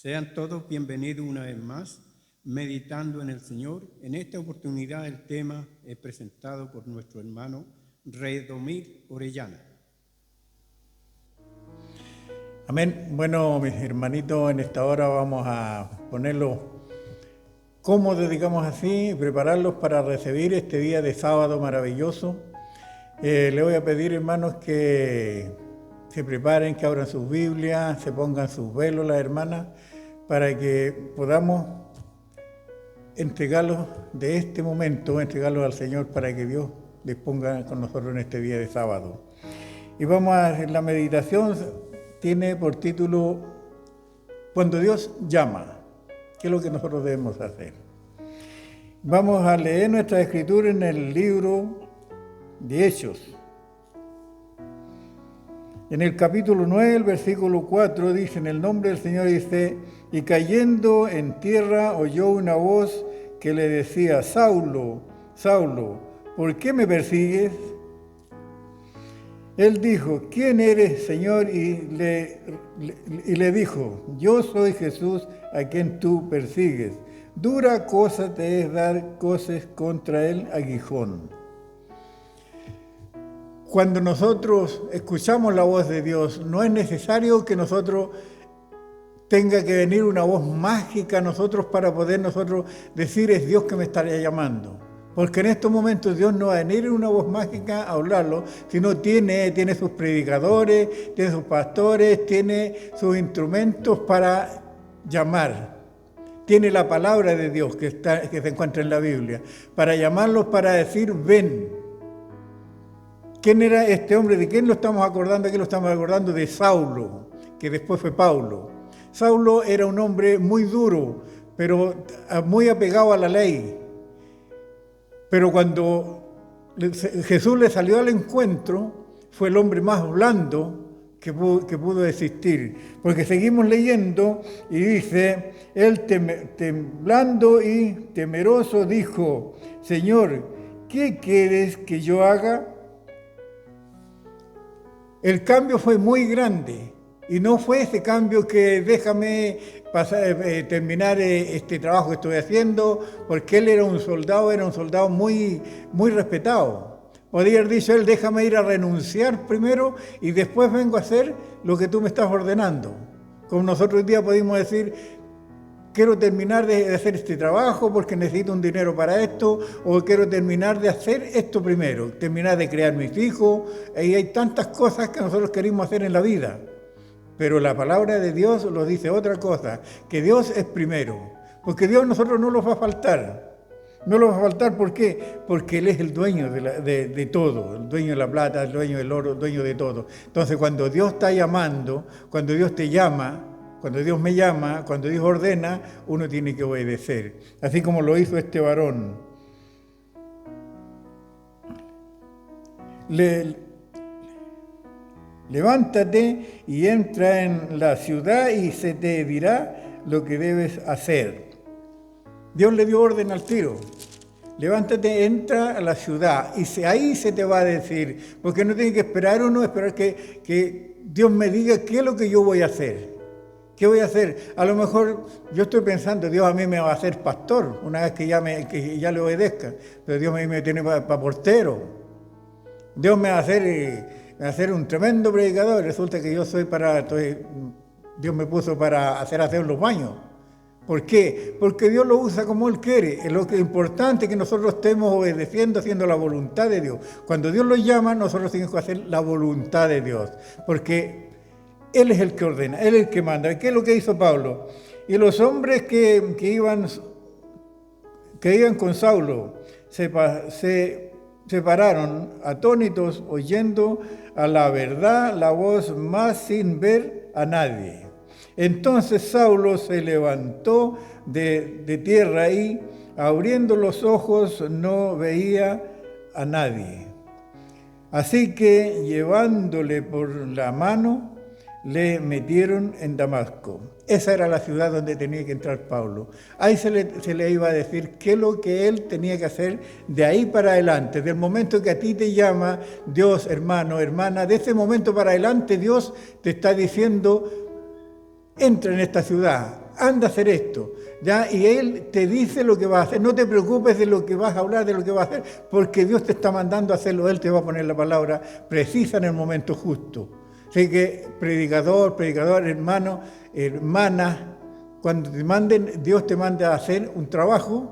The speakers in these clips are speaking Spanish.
Sean todos bienvenidos una vez más, meditando en el Señor. En esta oportunidad el tema es presentado por nuestro hermano Redomir Orellana. Amén. Bueno, mis hermanitos, en esta hora vamos a ponerlos cómodos, digamos así, prepararlos para recibir este día de sábado maravilloso. Le voy a pedir, hermanos, que se preparen, que abran sus Biblias, se pongan sus velos, las hermanas, para que podamos entregarlos de este momento, entregarlos al Señor para que Dios disponga con nosotros en este día de sábado. Y vamos a hacer la meditación, tiene por título Cuando Dios llama, ¿qué es lo que nosotros debemos hacer? Vamos a leer nuestra escritura en el libro de Hechos. En el capítulo 9, el versículo 4, dice, en el nombre del Señor dice, y cayendo en tierra oyó una voz que le decía, Saulo, Saulo, ¿por qué me persigues? Él dijo, ¿quién eres, Señor? Y le dijo, yo soy Jesús a quien tú persigues. Dura cosa te es dar cosas contra el aguijón. Cuando nosotros escuchamos la voz de Dios, no es necesario que nosotros tenga que venir una voz mágica a nosotros para poder nosotros decir es Dios que me estaría llamando. Porque en estos momentos Dios no va a venir en una voz mágica a hablarlo, sino tiene sus predicadores, tiene sus pastores, tiene sus instrumentos para llamar. Tiene la palabra de Dios que se encuentra en la Biblia, para llamarlos, para decir ven. ¿Quién era este hombre? ¿De quién lo estamos acordando? Aquí lo estamos acordando de Saulo, que después fue Pablo. Saulo era un hombre muy duro, pero muy apegado a la ley. Pero cuando Jesús le salió al encuentro, fue el hombre más blando que pudo existir. Porque seguimos leyendo y dice, él temblando y temeroso dijo, Señor, ¿qué quieres que yo haga? El cambio fue muy grande y no fue ese cambio que déjame terminar este trabajo que estoy haciendo, porque él era un soldado muy, muy respetado. Podría haber dicho él, déjame ir a renunciar primero y después vengo a hacer lo que tú me estás ordenando. Como nosotros hoy día podemos decir, quiero terminar de hacer este trabajo porque necesito un dinero para esto, o quiero terminar de hacer esto primero, terminar de criar mis hijos, y hay tantas cosas que nosotros queremos hacer en la vida. Pero la palabra de Dios nos dice otra cosa, que Dios es primero, porque Dios a nosotros no nos va a faltar. No nos va a faltar, ¿por qué? Porque Él es el dueño de todo, el dueño de la plata, el dueño del oro, el dueño de todo. Entonces cuando Dios está llamando, cuando Dios te llama, cuando Dios me llama, cuando Dios ordena, uno tiene que obedecer, así como lo hizo este varón. Levántate y entra en la ciudad y se te dirá lo que debes hacer. Dios le dio orden al tiro. Levántate, entra a la ciudad y ahí se te va a decir, porque no tiene que esperar uno, esperar que Dios me diga qué es lo que yo voy a hacer. ¿Qué voy a hacer? A lo mejor yo estoy pensando, Dios a mí me va a hacer pastor una vez que ya le obedezca, pero Dios me tiene para portero. Dios me va a hacer un tremendo predicador. Resulta que yo soy Dios me puso para hacer los baños. ¿Por qué? Porque Dios lo usa como Él quiere. Lo que es importante es que nosotros estemos obedeciendo, haciendo la voluntad de Dios. Cuando Dios lo llama, nosotros tenemos que hacer la voluntad de Dios, porque Él es el que ordena, Él es el que manda. ¿Qué es lo que hizo Pablo? Y los hombres que iban con Saulo se pararon atónitos oyendo a la verdad la voz, más sin ver a nadie. Entonces Saulo se levantó de tierra y, abriendo los ojos, no veía a nadie. Así que, llevándole por la mano, le metieron en Damasco. Esa era la ciudad donde tenía que entrar Pablo. Ahí se le iba a decir qué es lo que él tenía que hacer de ahí para adelante. Del momento que a ti te llama Dios, hermano, hermana, de ese momento para adelante Dios te está diciendo, entra en esta ciudad, anda a hacer esto, ¿ya? Y Él te dice lo que vas a hacer. No te preocupes de lo que vas a hablar, de lo que vas a hacer, porque Dios te está mandando a hacerlo. Él te va a poner la palabra precisa en el momento justo. Así que predicador, hermano, hermana, cuando Dios te manda a hacer un trabajo,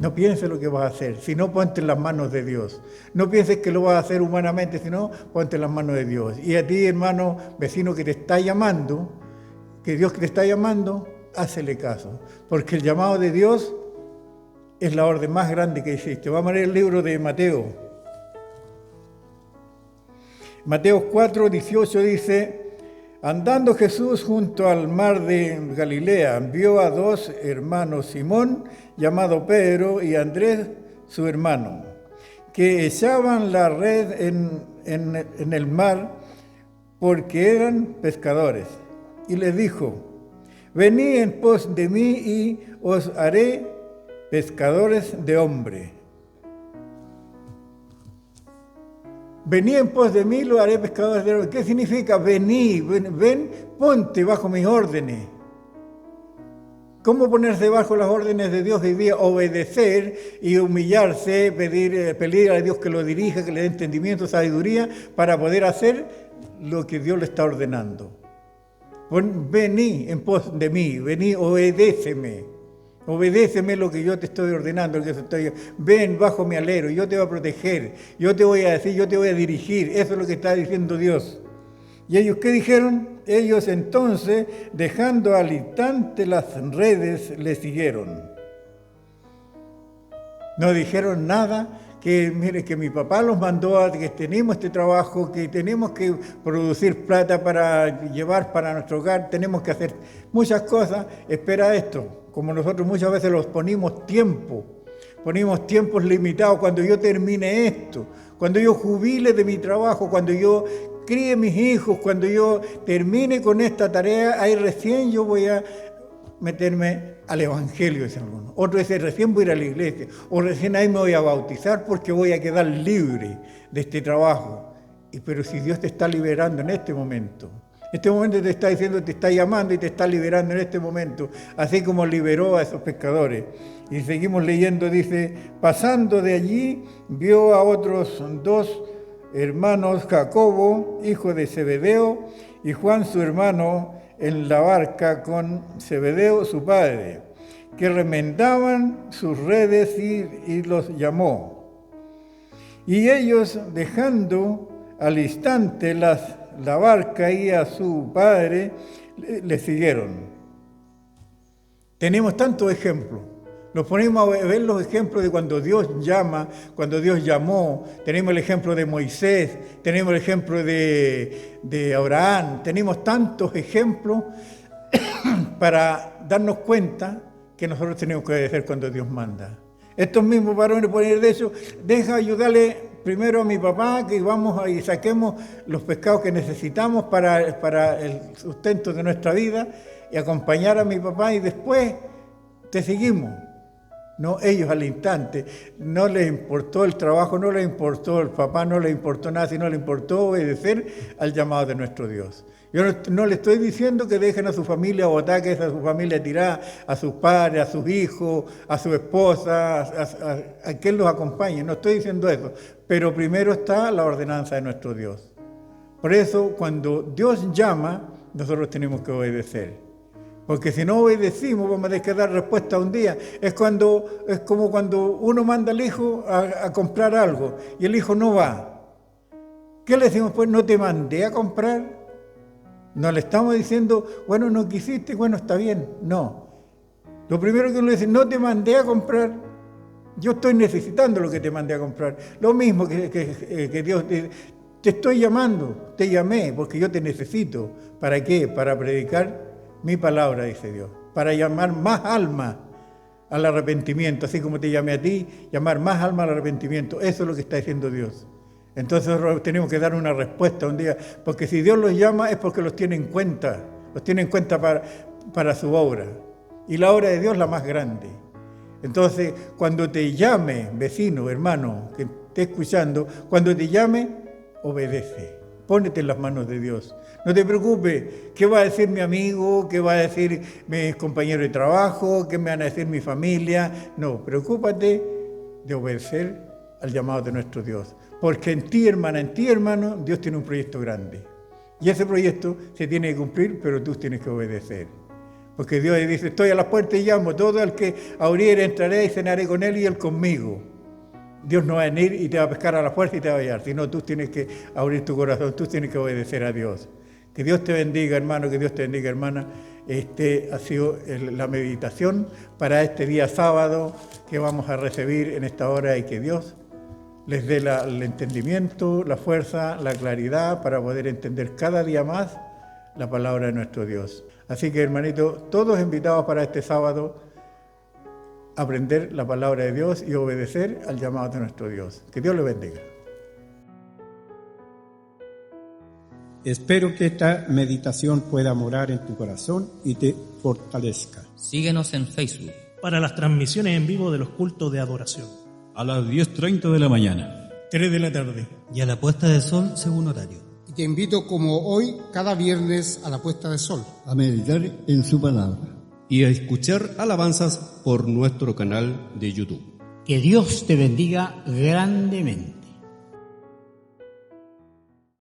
no pienses lo que vas a hacer, sino ponte en las manos de Dios. No pienses que lo vas a hacer humanamente, sino ponte en las manos de Dios. Y a ti, hermano, vecino que te está llamando, que Dios que te está llamando, hácele caso. Porque el llamado de Dios es la orden más grande que existe. Vamos a leer el libro de Mateo. Mateo 4, 18 dice: andando Jesús junto al mar de Galilea, vio a dos hermanos, Simón, llamado Pedro, y Andrés, su hermano, que echaban la red en el mar, porque eran pescadores. Y les dijo: venid en pos de mí y os haré pescadores de hombre. Venid en pos de mí, lo haré pescadores de hombre. ¿Qué significa venid? Ven, ponte bajo mis órdenes. ¿Cómo ponerse bajo las órdenes de Dios hoy día? Obedecer y humillarse, pedir a Dios que lo dirija, que le dé entendimiento, sabiduría, para poder hacer lo que Dios le está ordenando. Vení en pos de mí, vení, obedéceme. Obedéceme lo que yo te estoy ordenando. Ven bajo mi alero, yo te voy a proteger, yo te voy a decir, yo te voy a dirigir. Eso es lo que está diciendo Dios. ¿Y ellos qué dijeron? Ellos entonces, dejando al instante las redes, le siguieron. No dijeron nada, que mire, que mi papá los mandó a que tenemos este trabajo, que tenemos que producir plata para llevar para nuestro hogar, tenemos que hacer muchas cosas. Espera esto. Como nosotros muchas veces los ponemos tiempos limitados. Cuando yo termine esto, cuando yo jubile de mi trabajo, cuando yo críe mis hijos, cuando yo termine con esta tarea, ahí recién yo voy a meterme al evangelio, dicen algunos. Otros dicen, recién voy a ir a la iglesia, o recién ahí me voy a bautizar porque voy a quedar libre de este trabajo. Pero si Dios te está liberando en este momento te está diciendo, te está llamando y te está liberando en este momento, así como liberó a esos pescadores. Y seguimos leyendo, dice: pasando de allí, vio a otros dos hermanos, Jacobo, hijo de Zebedeo, y Juan, su hermano, en la barca con Zebedeo, su padre, que remendaban sus redes, y los llamó. Y ellos, dejando al instante la barca y a su padre, le siguieron. Tenemos tantos ejemplos. Nos ponemos a ver los ejemplos de cuando Dios llama, cuando Dios llamó. Tenemos el ejemplo de Moisés, tenemos el ejemplo de Abraham. Tenemos tantos ejemplos para darnos cuenta que nosotros tenemos que obedecer cuando Dios manda. Estos mismos varones ponen de eso, deja ayudarle primero a mi papá, que vamos y saquemos los pescados que necesitamos para el sustento de nuestra vida, y acompañar a mi papá, y después te seguimos. No, ellos al instante, no les importó el trabajo, no les importó el papá, no les importó nada, sino les importó obedecer al llamado de nuestro Dios. Yo no le estoy diciendo que dejen a su familia botada, que a su familia tirada, a sus padres, a sus hijos, a su esposa, a que Él los acompañe. No estoy diciendo eso, pero primero está la ordenanza de nuestro Dios. Por eso, cuando Dios llama, nosotros tenemos que obedecer. Porque si no obedecimos, vamos a tener que dar respuesta un día. Es como cuando uno manda al hijo a comprar algo y el hijo no va. ¿Qué le decimos? Pues no te mandé a comprar. No le estamos diciendo, bueno, no quisiste, bueno, está bien. No. Lo primero que uno dice, no te mandé a comprar. Yo estoy necesitando lo que te mandé a comprar. Lo mismo que Dios te estoy llamando, te llamé porque yo te necesito. ¿Para qué? Para predicar mi palabra, dice Dios. Para llamar más almas al arrepentimiento. Así como te llamé a ti, llamar más almas al arrepentimiento. Eso es lo que está diciendo Dios. Entonces tenemos que dar una respuesta un día, porque si Dios los llama es porque los tiene en cuenta para su obra. Y la obra de Dios es la más grande. Entonces, cuando te llame, vecino, hermano, que esté escuchando, cuando te llame, obedece. Pónete en las manos de Dios. No te preocupes, ¿qué va a decir mi amigo? ¿Qué va a decir mis compañeros de trabajo? ¿Qué me van a decir mi familia? No, preocúpate de obedecer al llamado de nuestro Dios. Porque en ti, hermana, en ti, hermano, Dios tiene un proyecto grande. Y ese proyecto se tiene que cumplir, pero tú tienes que obedecer. Porque Dios dice, estoy a las puertas y llamo, todo el que abriere entraré y cenaré con él y él conmigo. Dios no va a venir y te va a pescar a la fuerza y te va a hallar, sino tú tienes que abrir tu corazón, tú tienes que obedecer a Dios. Que Dios te bendiga, hermano, que Dios te bendiga, hermana. Ha sido la meditación para este día sábado que vamos a recibir en esta hora y que Dios les dé el entendimiento, la fuerza, la claridad para poder entender cada día más la palabra de nuestro Dios. Así que, hermanito, todos invitados para este sábado a aprender la palabra de Dios y obedecer al llamado de nuestro Dios. Que Dios les bendiga. Espero que esta meditación pueda morar en tu corazón y te fortalezca. Síguenos en Facebook. Para las transmisiones en vivo de los cultos de adoración. A las 10:30 de la mañana. 3 de la tarde. Y a la puesta de sol según horario. Y te invito como hoy, cada viernes a la puesta de sol. A meditar en su palabra. Y a escuchar alabanzas por nuestro canal de YouTube. Que Dios te bendiga grandemente.